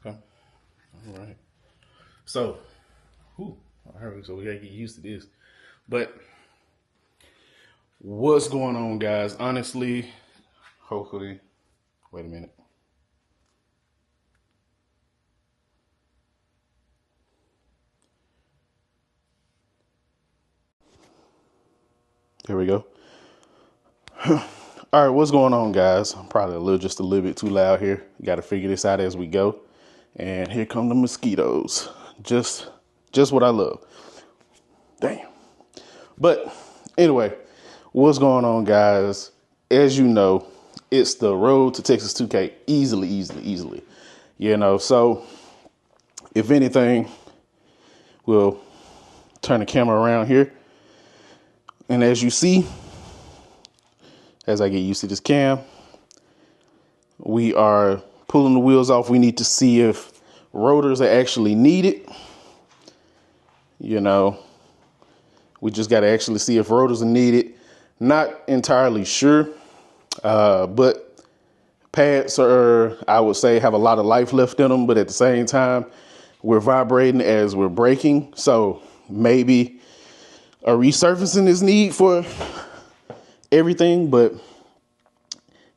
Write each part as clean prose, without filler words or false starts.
Okay. All right. So, so we gotta get used to this. But what's going on, guys? Honestly, hopefully, wait a minute. There we go. All right, what's going on, guys? I'm probably just a little bit too loud here. Got to figure this out as we go. And here come the mosquitoes. Just what I love. Damn. But anyway, what's going on, guys? As you know, it's the road to Tx2k easily. So if anything, we'll turn the camera around here. And as you see, as I get used to this cam, we are pulling the wheels off. We need to see if rotors are actually needed. We just got to actually see if rotors are needed. Not entirely sure, but pads are, I would say, have a lot of life left in them. But at the same time, we're vibrating as we're braking. So maybe a resurfacing is needed for everything. But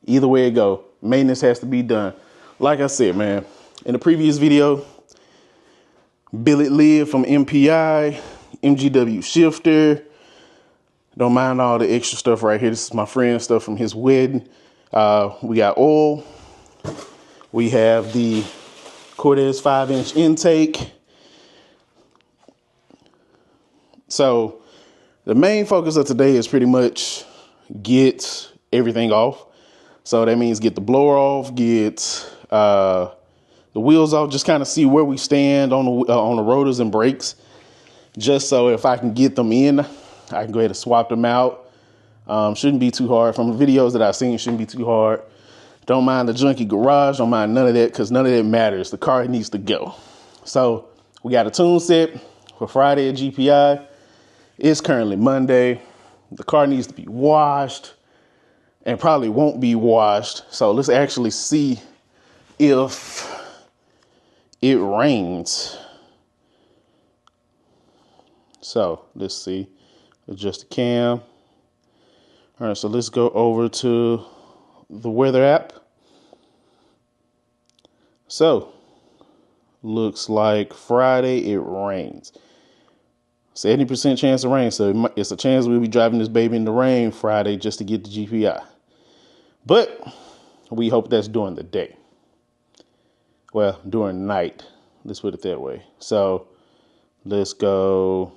either way it go, maintenance has to be done. Like I said, man, in the previous video, billet lid from MPI, MGW shifter. Don't mind all the extra stuff right here. This is my friend's stuff from his wedding. We got oil. We have the Cortez 5-inch intake. So the main focus of today is pretty much get everything off. So that means get the blower off, get the wheels off, just kind of see where we stand on the rotors and brakes. Just so if I can get them in, I can go ahead and swap them out. Shouldn't be too hard. From the videos that I've seen, shouldn't be too hard. Don't mind the junky garage. Don't mind none of that, because none of that matters. The car needs to go. So we got a tune set for Friday at GPI. It's currently Monday. The car needs to be washed and probably won't be washed. So let's actually see if it rains. So let's see. Adjust the cam. All right, so let's go over to the weather app. So looks like Friday it rains. 70% chance of rain. So it's a chance we'll be driving this baby in the rain Friday just to get to GPI. But we hope that's during the day. Well, during the night. Let's put it that way. So let's go.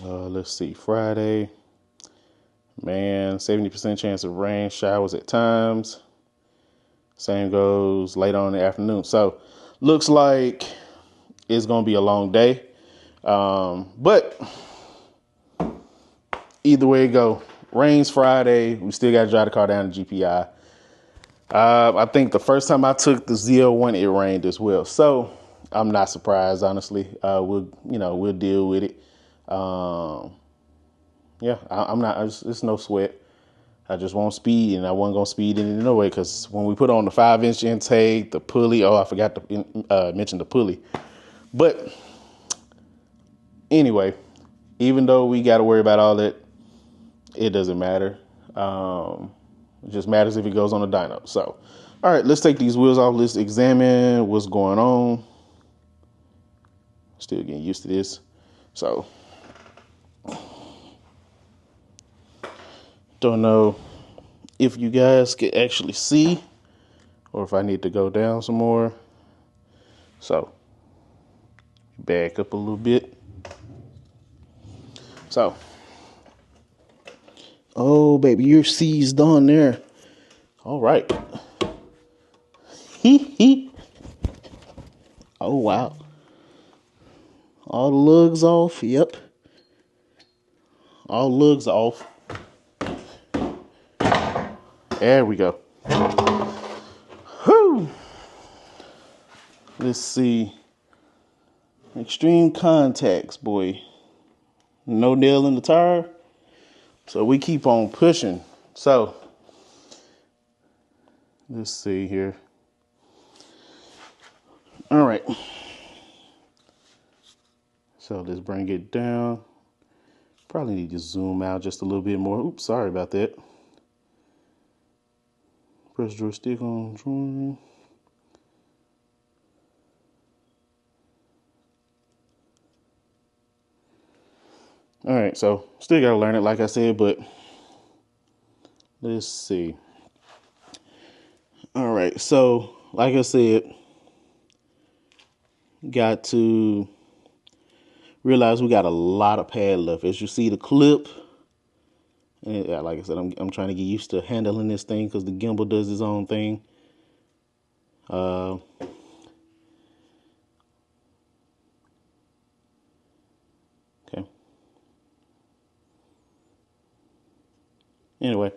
Let's see, Friday, man, 70% chance of rain, showers at times. Same goes later on in the afternoon. So looks like it's going to be a long day. But either way it go, rains Friday. We still got to drive the car down to GPI. I think the first time I took the Z01, it rained as well. So I'm not surprised, honestly. We'll deal with it. I'm not, it's no sweat. I just won't speed, and I wasn't going to speed in it no way, because when we put on the 5-inch intake, the pulley, I forgot to mention the pulley. But anyway, even though we got to worry about all that, it doesn't matter. It just matters if it goes on the dyno. So, all right, let's take these wheels off. Let's examine what's going on. Still getting used to this. So, don't know if you guys can actually see or if I need to go down some more. So, back up a little bit. So, oh, baby, you're seized on there. All right. Oh, wow. All the lugs off. Yep. All lugs off. There we go. Whew. Let's see. Extreme contacts, boy. No nail in the tire. So we keep on pushing. So let's see here. So let's bring it down. Probably need to zoom out just a little bit more. Oops, sorry about that. Press joystick on drawing. All right, so still gotta learn it, like I said, but let's see. All right, so like I said, got to realize we got a lot of pad left. As you see the clip, and like I said, I'm trying to get used to handling this thing because the gimbal does its own thing. Okay. Anyway,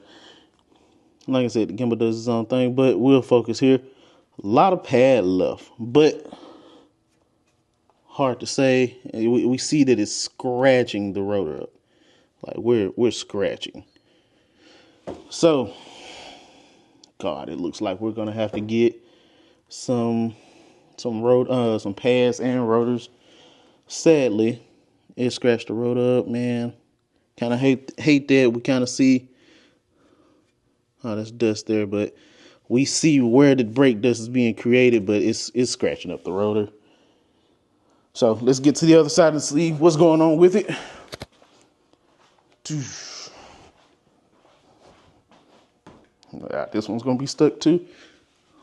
like I said, the gimbal does its own thing, but we'll focus here. A lot of pad left, but hard to say. We see that it's scratching the rotor up. Like we're scratching. So, God, it looks like we're gonna have to get some pads and rotors. Sadly, it scratched the rotor up, man. Kind of hate that. We kind of see, oh, there's dust there, but we see where the brake dust is being created, but it's scratching up the rotor. So let's get to the other side and see what's going on with it. This one's gonna be stuck too.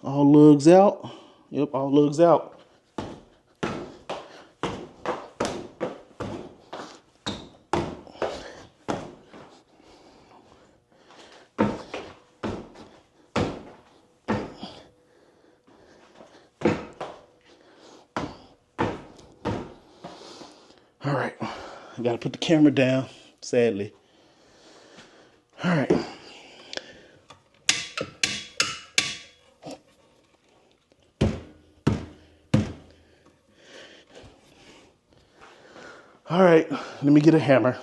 All lugs out. Yep, all lugs out. All right, I gotta put the camera down, sadly. All right. All right, let me get a hammer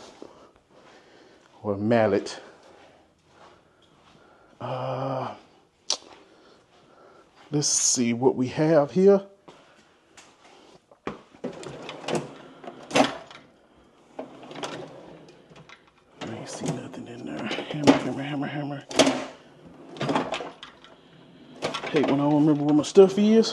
or a mallet. Let's see what we have here. I ain't see nothing in there. Hammer. Hate when I don't remember where my stuff is.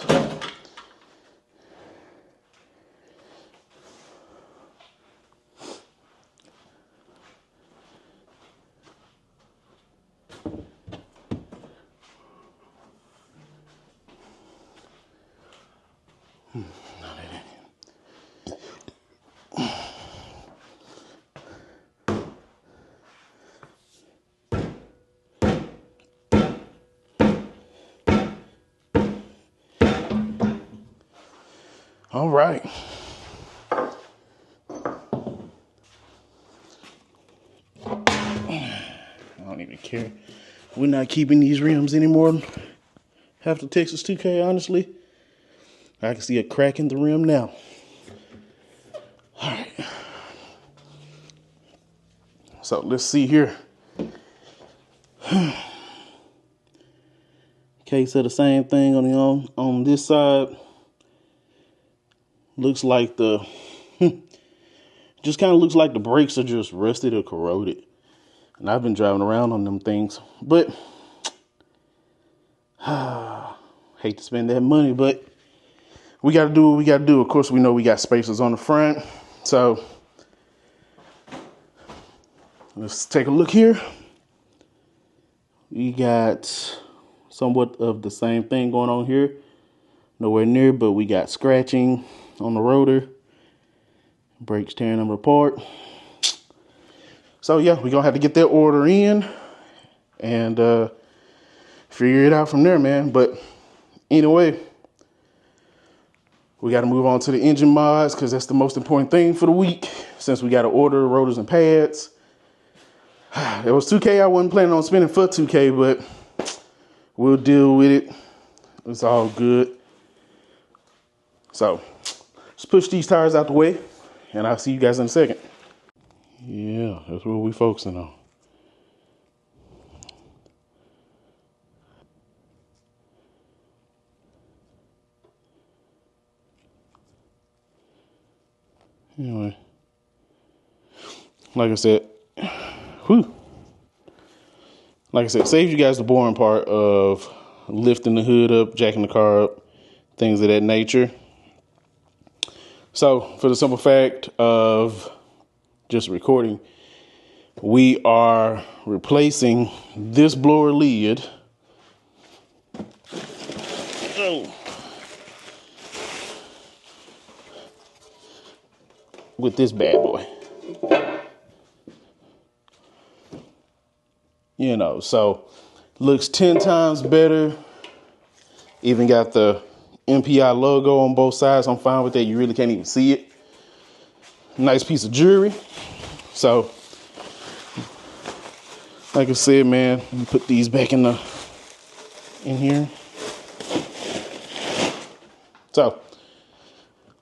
All right. I don't even care. We're not keeping these rims anymore. Half the Tx2k, honestly. I can see a crack in the rim now. All right. So let's see here. Case of the same thing on this side. Looks like just kind of looks like the brakes are just rusted or corroded. And I've been driving around on them things, but hate to spend that money, but we got to do what we got to do. Of course, we know we got spacers on the front. So let's take a look here. We got somewhat of the same thing going on here. Nowhere near, but we got scratching on the rotor. Brakes tearing them apart. So yeah, we're going to have to get that order in and figure it out from there, man. But anyway, we got to move on to the engine mods because that's the most important thing for the week since we got to order rotors and pads. It was 2K. I wasn't planning on spending for 2K, but we'll deal with it. It's all good. So let's push these tires out the way and I'll see you guys in a second. Yeah, that's what we're focusing on. Anyway, like I said, whew. Like I said, saves you guys the boring part of lifting the hood up, jacking the car up, things of that nature. So, for the simple fact of just recording, we are replacing this blower lid. With this bad boy. You know, so looks 10 times better. Even got the MPI logo on both sides. I'm fine with that. You really can't even see it. Nice piece of jewelry. So, like I said, man, let me put these back in here. So,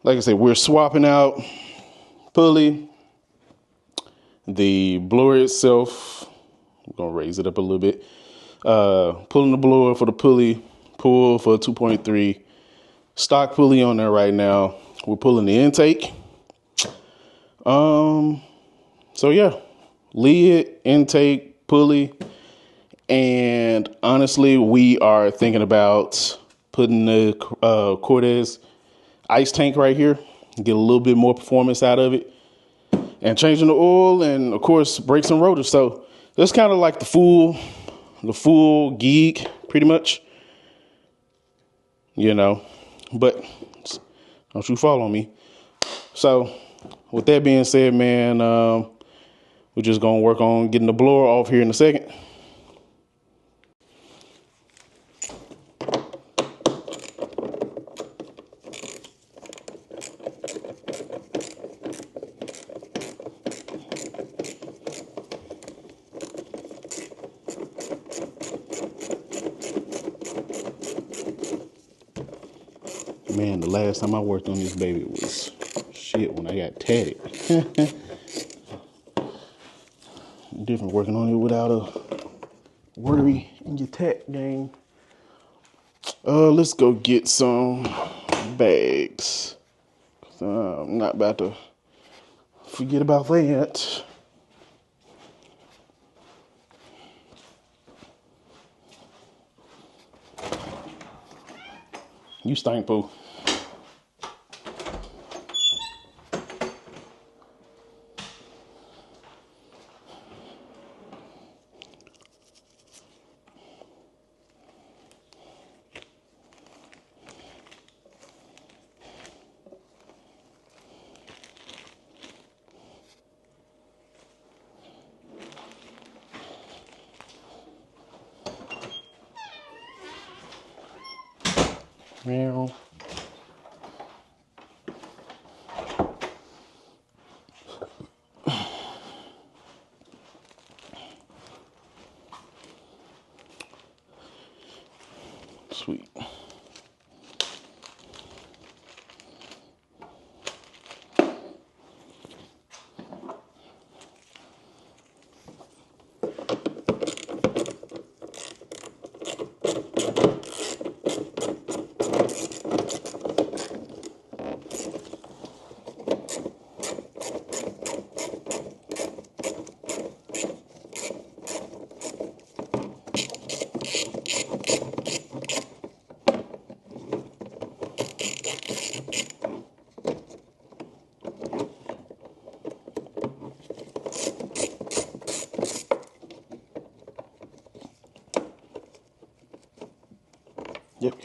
like I said, we're swapping out pulley, the blower itself. I'm gonna raise it up a little bit. Pulling the blower for the pulley, pull for a 2.3. Stock pulley on there right now. We're pulling the intake. So yeah, lid, intake, pulley, and honestly, we are thinking about putting the Cortez ice tank right here, get a little bit more performance out of it, and changing the oil, and of course brakes and rotors. So that's kind of like the full gig, pretty much, you know. But don't you follow me. So with that being said, man, we're just gonna work on getting the blower off here in a second. Man, the last time I worked on this baby was shit when I got tatted. Different working on it without a worry in your tat game. Let's go get some bags. I'm not about to forget about that. You stink, poo. Meow. Sweet. Yep.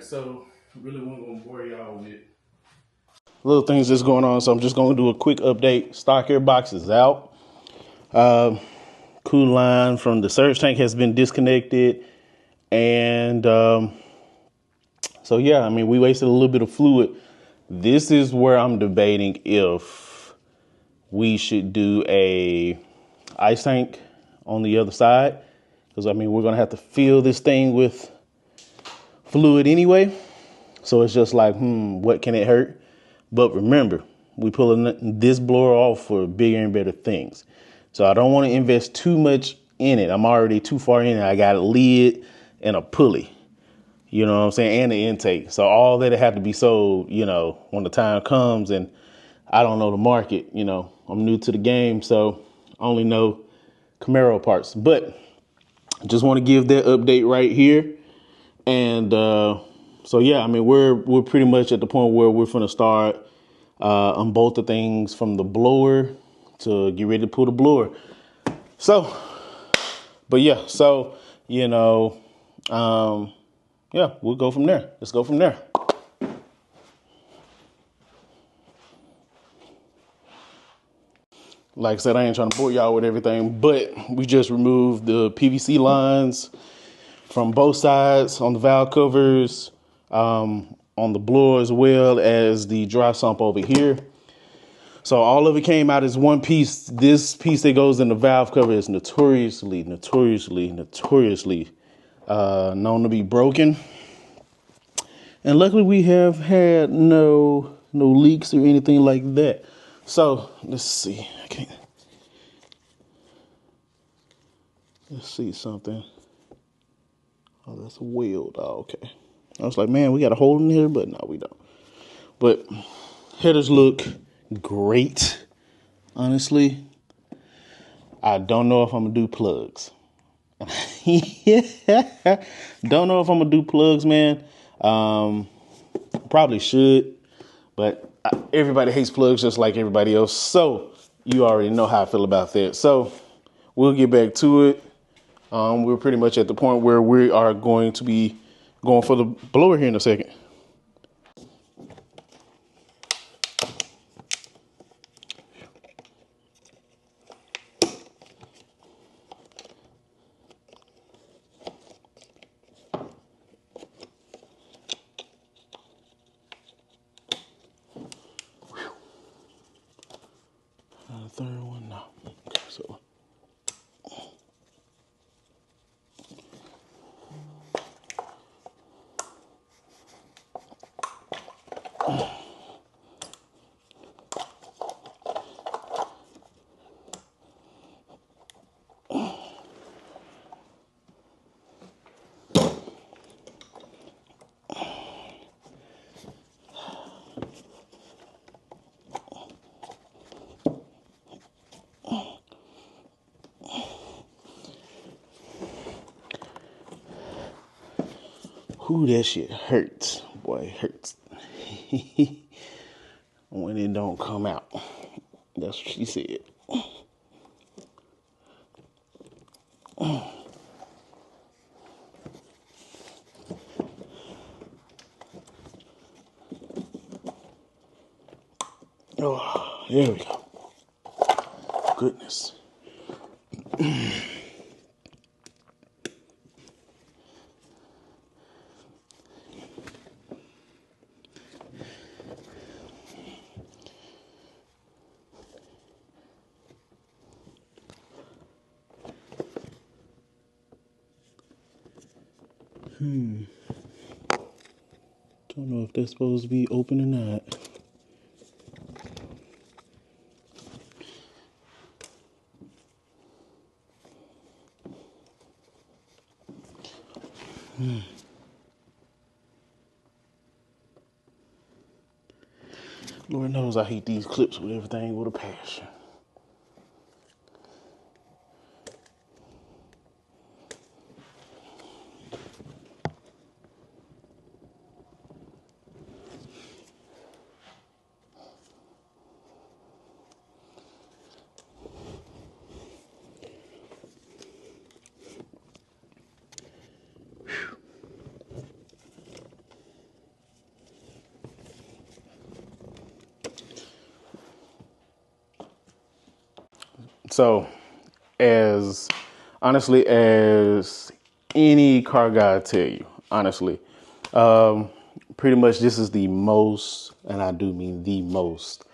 So really wasn't gonna bore y'all with little things that's going on. So I'm just gonna do a quick update. Stock air box is out. Coolant line from the surge tank has been disconnected, and so yeah, I mean we wasted a little bit of fluid. This is where I'm debating if we should do a ice tank on the other side, because I mean we're gonna have to fill this thing with fluid anyway. So it's just like, what can it hurt? But remember, we pulling this blower off for bigger and better things. So I don't want to invest too much in it. I'm already too far in it. I got a lid and a pulley, you know what I'm saying? And the intake. So all that have to be sold, when the time comes, and I don't know the market, I'm new to the game. So I only know Camaro parts, but just want to give that update right here. And, so yeah, I mean, we're pretty much at the point where we're going to start on both the things from the blower to get ready to pull the blower. So, but yeah, so, yeah, we'll go from there. Let's go from there. Like I said, I ain't trying to bore y'all with everything, but we just removed the PVC lines from both sides on the valve covers, on the blower as well as the dry sump over here. So all of it came out as one piece. This piece that goes in the valve cover is notoriously known to be broken. And luckily we have had no leaks or anything like that. So let's see. Let's see something. Oh, that's a weld. Oh, okay. I was like, man, we got a hole in here, but no, we don't. But headers look great, honestly. I don't know if I'm gonna do plugs. Yeah. Don't know if I'm gonna do plugs, man. Probably should, but everybody hates plugs just like everybody else. So you already know how I feel about that. So we'll get back to it. We're pretty much at the point where we are going to be going for the blower here in a second. The third one, no. Okay, so. Ooh, that shit hurts. Boy, it hurts. When it don't come out. That's what she said. Oh, there we go. Goodness. Don't know if that's supposed to be open or not. Lord knows I hate these clips with everything with a passion. So as honestly as any car guy tell you, honestly, pretty much this is the most, and I do mean the most,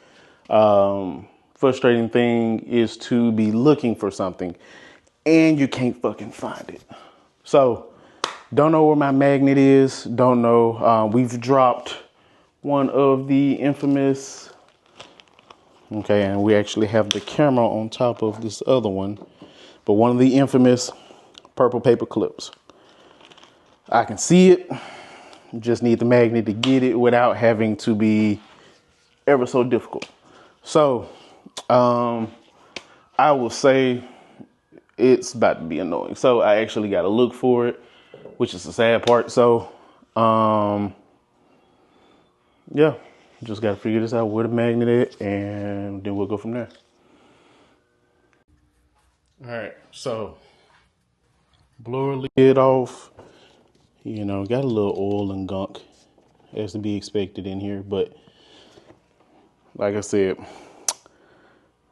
frustrating thing is to be looking for something and you can't fucking find it. So don't know where my magnet is. Don't know. We've dropped one of the infamous. Okay, and we actually have the camera on top of this other one, but one of the infamous purple paper clips. I can see it. Just need the magnet to get it without having to be ever so difficult. So, I will say it's about to be annoying. So I actually got to look for it, which is the sad part. So, yeah, just got to figure this out where the magnet is, and then we'll go from there. All right, so blower lid off. You know, got a little oil and gunk as to be expected in here, but like I said,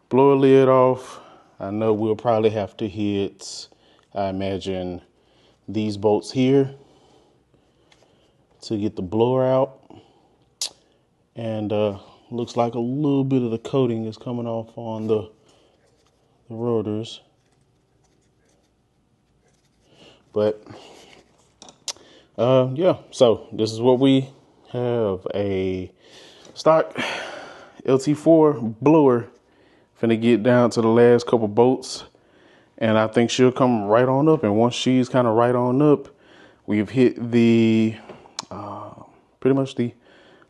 blower lid off. I know we'll probably have to hit, I imagine, these bolts here to get the blower out. And looks like a little bit of the coating is coming off on the rotors. But yeah, so this is what we have: a stock LT4 blower. Finna get down to the last couple bolts, and I think she'll come right on up. And once she's kind of right on up, we've hit the pretty much the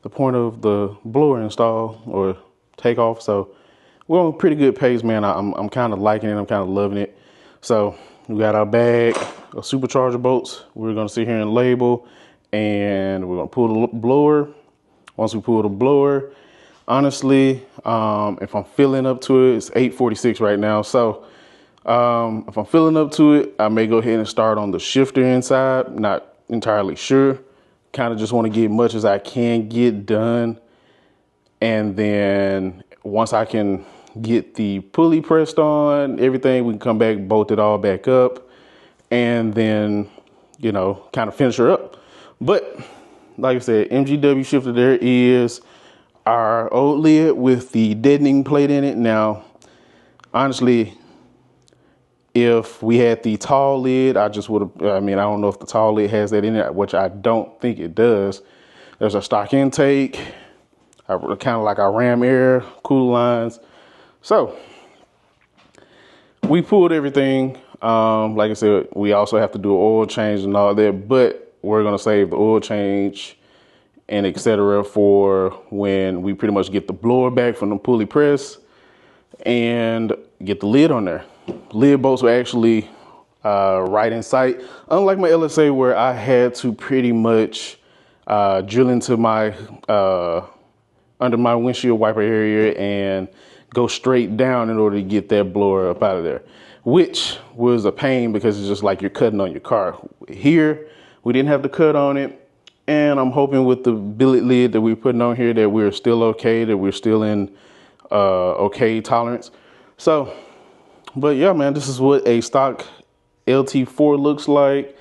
point of the blower install or takeoff. So we're on pretty good pace, man. I'm kind of liking it. I'm kind of loving it. So we got our bag of supercharger bolts. We're gonna sit here and label, and we're gonna pull the blower. Once we pull the blower, honestly, if I'm filling up to it, it's 8:46 right now. So if I'm filling up to it, I may go ahead and start on the shifter inside. Not entirely sure. Kind of just want to get much as I can get done. And then once I can get the pulley pressed on, everything, we can come back, bolt it all back up, and then, you know, kind of finish her up. But like I said, MGW shifter, there is our old lid with the deadening plate in it. Now, honestly, if we had the tall lid, I just would have, I mean, I don't know if the tall lid has that in it, which I don't think it does. There's a stock intake, kind of like our ram air cool lines. So we pulled everything. Like I said, we also have to do an oil change and all that, but we're going to save the oil change and etc. for when we pretty much get the blower back from the pulley press and get the lid on there. Lid bolts were actually right in sight. Unlike my LSA, where I had to pretty much drill into my under my windshield wiper area and go straight down in order to get that blower up out of there, which was a pain because it's just like you're cutting on your car. Here, we didn't have to cut on it, and I'm hoping with the billet lid that we're putting on here that we're still okay, that we're still in okay tolerance. So, but yeah, man, this is what a stock LT4 looks like.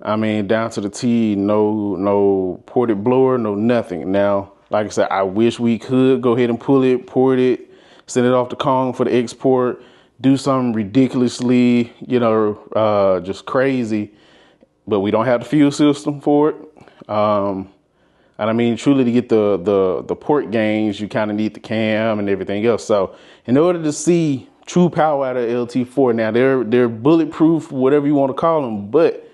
I mean, down to the T, no ported blower, no nothing. Now, like I said, I wish we could go ahead and pull it, port it, send it off to Kong for the export, do something ridiculously, you know, just crazy, but we don't have the fuel system for it. And I mean, truly, to get the port gains, you kind of need the cam and everything else. So in order to see true power out of LT4, now they're bulletproof, whatever you want to call them, but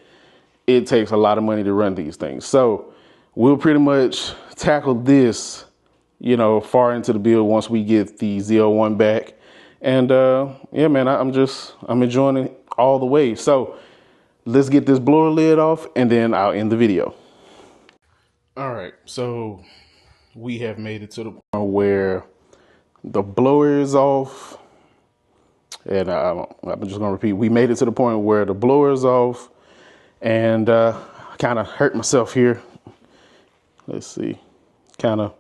it takes a lot of money to run these things. So we'll pretty much tackle this, you know, far into the build once we get the Z01 back. And yeah, man, I'm enjoying it all the way. So let's get this blower lid off and then I'll end the video. All right, so we have made it to the point where the blower is off. And I'm just gonna repeat, we made it to the point where the blower is off, and I kind of hurt myself here. Let's see, kind of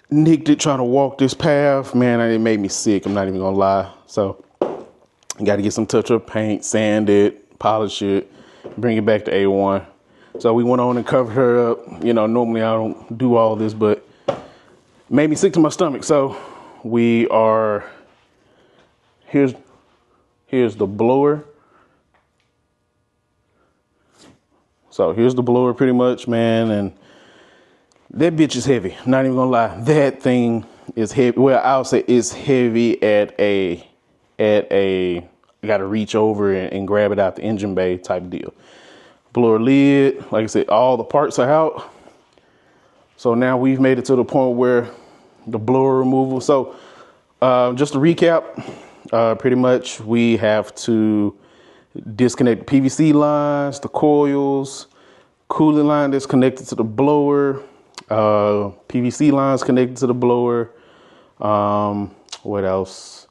nicked it trying to walk this path. Man, it made me sick, I'm not even gonna lie. So You got to get some touch-up paint, sand it, polish it, bring it back to A1. So we went on and covered her up. You know, normally I don't do all this, but made me sick to my stomach. So we are, here's the blower. So here's the blower pretty much, man. And that bitch is heavy. I'm not even gonna lie. That thing is heavy. Well, I'll say it's heavy I gotta reach over and grab it out the engine bay type deal. Blower lid, like I said, all the parts are out. So now we've made it to the point where the blower removal. So just to recap, pretty much we have to disconnect the PVC lines, the coils, cooling line that's connected to the blower, PVC lines connected to the blower. What else?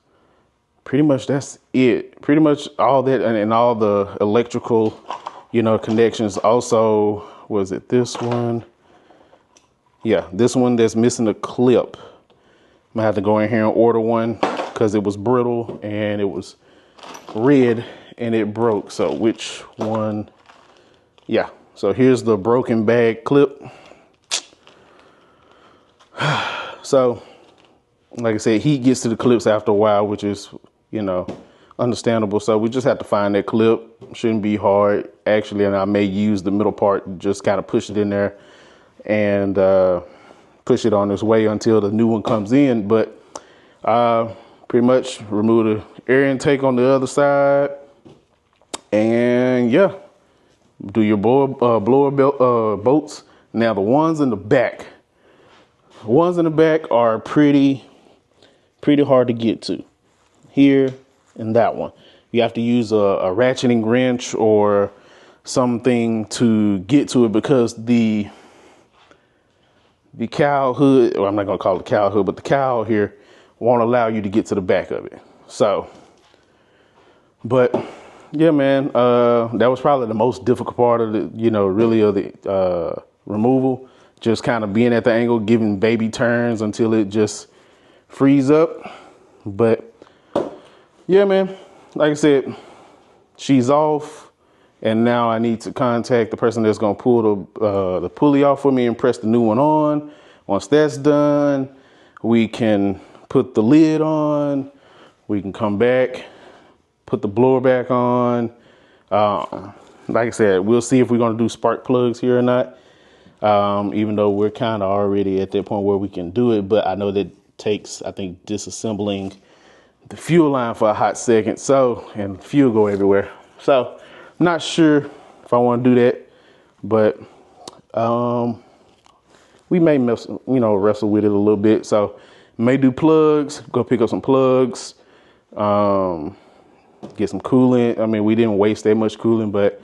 Pretty much that's it. Pretty much all that and all the electrical, you know, connections. Also, was it this one? Yeah, this one that's missing a clip. I'm gonna have to go in here and order one because it was brittle and it was red and it broke. So which one? Yeah, so here's the broken bag clip. So like I said, heat gets to the clips after a while, which is, you know, understandable. So we just have to find that clip. Shouldn't be hard actually, and I may use the middle part and just kind of push it in there and push it on its way until the new one comes in. But pretty much remove the air intake on the other side, and yeah, do your blower bolts. Now the ones in the back are pretty hard to get to. Here and that one, you have to use a ratcheting wrench or something to get to it because the cowl hood, or I'm not gonna call it the cowl hood, but the cowl here won't allow you to get to the back of it. So, but yeah, man, that was probably the most difficult part of the, you know, really of the removal. Just kind of being at the angle, giving baby turns until it just frees up. But yeah, man, like I said, she's off, and now I need to contact the person that's gonna pull the pulley off for me and press the new one on. Once that's done, we can put the lid on. We can come back, put the blower back on. Like I said, we'll see if we're gonna do spark plugs here or not. Even though we're kind of already at that point where we can do it, but I know that takes, I think, disassembling the fuel line for a hot second. So, and fuel go everywhere. So, not sure if I want to do that, but we may wrestle with it a little bit. So, may do plugs. Go pick up some plugs. Get some coolant. I mean, we didn't waste that much coolant, but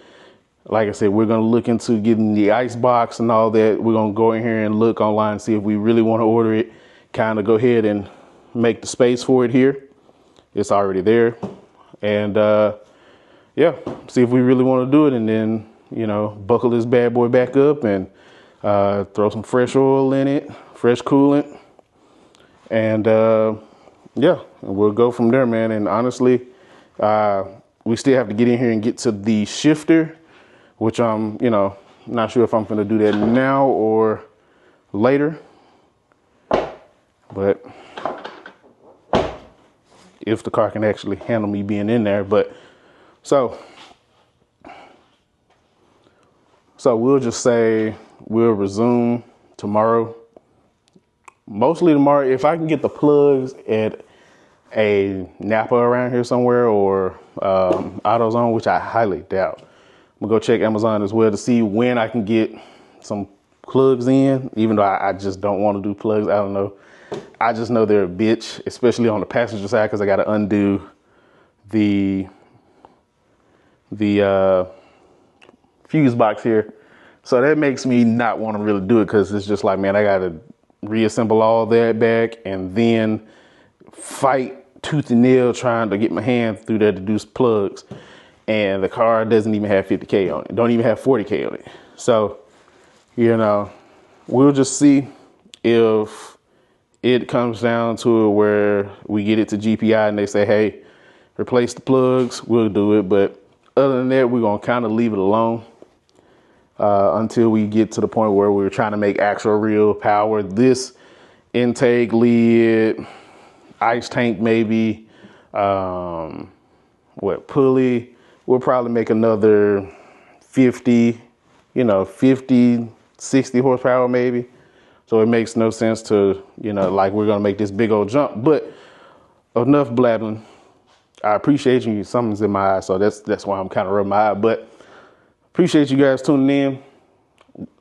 like I said, we're going to look into getting the ice box and all that. We're going to go in here and look online and see if we really want to order it. Kind of go ahead and make the space for it here. It's already there. And yeah, see if we really want to do it. And then, you know, buckle this bad boy back up and throw some fresh oil in it, fresh coolant. And yeah, and we'll go from there, man. And honestly, we still have to get in here and get to the shifter, which I'm, you know, not sure if I'm going to do that now or later. But if the car can actually handle me being in there. But so we'll just say we'll resume tomorrow. Mostly tomorrow. If I can get the plugs at a Napa around here somewhere or AutoZone, which I highly doubt. I'm gonna go check Amazon as well to see when I can get some plugs in, even though I just don't want to do plugs. I don't know. I just know they're a bitch, especially on the passenger side, because I got to undo the fuse box here. So that makes me not want to really do it, because it's just like, man, I got to reassemble all that back and then fight tooth and nail trying to get my hand through there to do plugs. And the car doesn't even have 50K on it. Don't even have 40K on it. So, you know, we'll just see if it comes down to it where we get it to GPI and they say, hey, replace the plugs, we'll do it. But other than that, we're going to kind of leave it alone until we get to the point where we're trying to make actual real power. This intake, lid, ice tank maybe, pulley, we'll probably make another 50, 60 horsepower maybe. So it makes no sense to, like we're going to make this big old jump. But enough blabbing. I appreciate you. Something's in my eye, so that's why I'm kind of rubbing my eye. But appreciate you guys tuning in.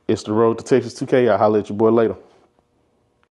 It's the road to Tx2k. I'll holler at your boy later.